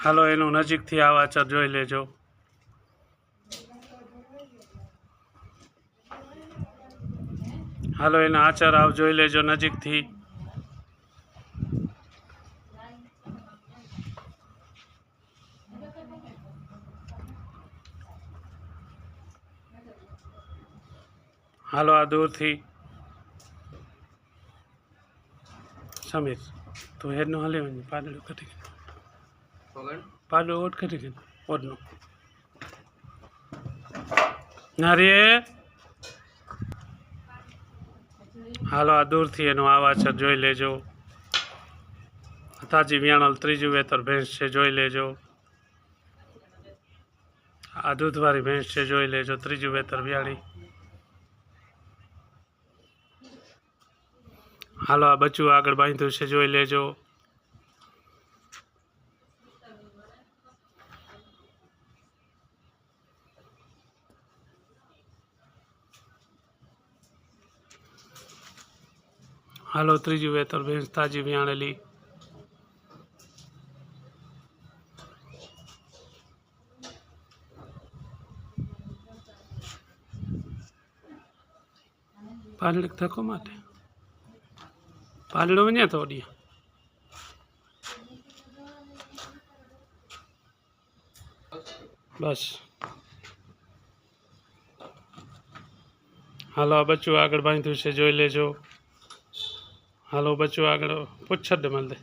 હાલો એનું નજીકથી આ વાચર જોઈ લેજો। હાલો એના આચર આવ જોઈ લેજો નજીકથી। હાલો આ દૂરથી સમીર તું હેડનું હાલે પાડડું કટી પાડું ઓટ કટી ગયું ઓટનું ના રે। હાલો આ દૂરથી એનું આ વાછર જોઈ લેજો। તાજી વ્યાણલ ત્રીજું વેતર ભેંસ છે જોઈ લેજો। આ દૂધવાળી ભેંસ છે જોઈ લેજો ત્રીજું વેતર વ્યાળી। હાલો આ બચ્ચું આગળ બાંધ્યું છે જોઈ લેજો। હાલો ત્રીજું વેતર ભેંસ તાજી વ્યાણેલી। પાલડક ધક્કો માટે પાલડો ને થોડી બસ। હાલો આ બચ્ચું આગળ બાંધ્યું છે જોઈ લેજો। હાલો બચ્ચું આગળ પૂછડ મળ દે।